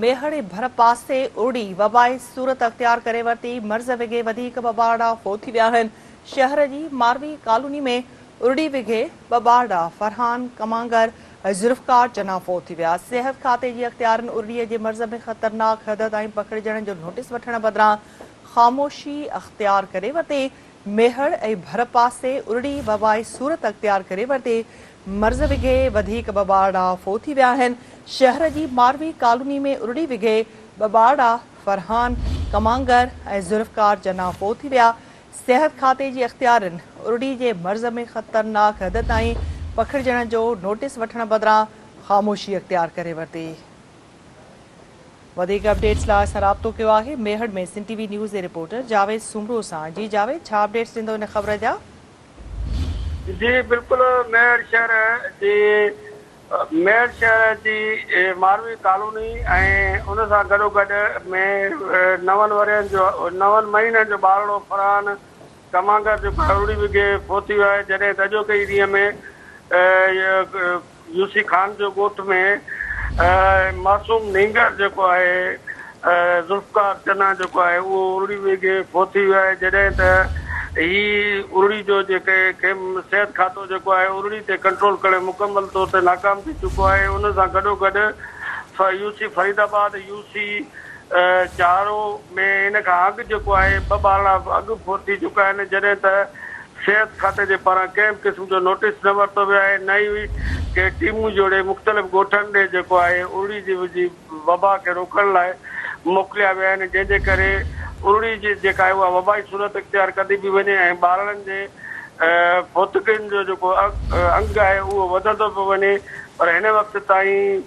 मेहड़ भर पासे उड़ी वबाई सूरत अख्तियार करे वरती। मर्ज़ विघे वधीक ॿ फोत थी विया आहिनि। शहर जी मारवी कॉलोनी में उड़ी विघे ॿ फरहान कमांगर ज़ुल्फ़कार चना फोत थी विया। सिहत खाते जी अख्तियारनि उड़ीअ जे मर्ज़ में ख़तरनाक हद ताईं पकड़जण जो नोटिस वठण बदिरां ख़ामोशी अख्तियार करे वरिती। मेहड़ ऐं भर पासे उड़ी वबाई सूरत अख्तियार करे वरिती। मर्ज़ विघे वधीक ॿ फोत थी विया आहिनि। शहर जी मारवी कॉलोनी में उड़ी विघे ॿ फरहान कमांगर ऐं ज़ुल्फ़कार चना फोत थी विया। सिहत खाते जी अख्तियारनि उड़ी जे मर्ज़ में ख़तरनाक हद ताईं पकड़जण जो नोटिस वठण बदिरां ख़ामोशी अख्तियार करे वरिती। वधीक अपडेट्स लाइ असां राब्तो कयो आहे मेहड़ में सिंध टीवी न्यूज़ जे रिपोर्टर जावेद सुमरो सां। जी जावेद, छा अपडेट्स ॾींदो इन ख़बर जा? जी बिल्कुलु, मेहड़ शहर जी मारवी कॉलोनी ऐं उन सां गॾोगॾु में 9 महीननि जो ॿारड़ो फरहान कमांगर जेको उड़ी विघे फोत थी वियो आहे। जॾहिं त अॼोके ॾींहं में यूसी खान जो ॻोठ में मासूम नींगर जेको आहे ज़ुल्फ़कार चना जेको आहे उहो उड़ी विघे फोत थी वियो आहे। जॾहिं त ही उड़ी जो जेके सिहत खातो जेको आहे उड़ी ते कंट्रोल करे मुकमल तौर ते नाकाम थी चुको आहे। उन सां गॾोगॾु यूसी फरीदाबाद यूसी चारो में इन खां अॻु जेको आहे 2 ॿारड़ा अॻु फोत थी चुका आहिनि। जॾहिं त सिहत खाते जे पारां कंहिं बि क़िस्म जो नोटिस न वरितो वियो आहे, न ई के टीमूं जोड़े मुख़्तलिफ़ ॻोठनि ॾे जेको आहे उड़ी जी वबा खे रोकण लाइ मोकिलिया विया आहिनि। जंहिंजे करे उड़ी जी जेका आहे उहा वबाई सूरत इख्तियार कंदी बि वञे ऐं ॿारनि जे फोतकियुनि जो जेको अंग आहे उहो वधंदो पियो वञे। पर हिन वक़्त ताईं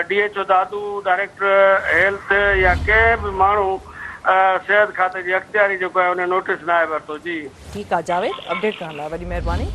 DHO दादू, डायरेक्टर हेल्थ या कंहिं बि माण्हू सिहत खाते जी अख्तियारी जेको आहे उन नोटिस न आहे वरितो। जी ठीकु आहे जावेद, अपडेट करण लाइ वॾी महिरबानी।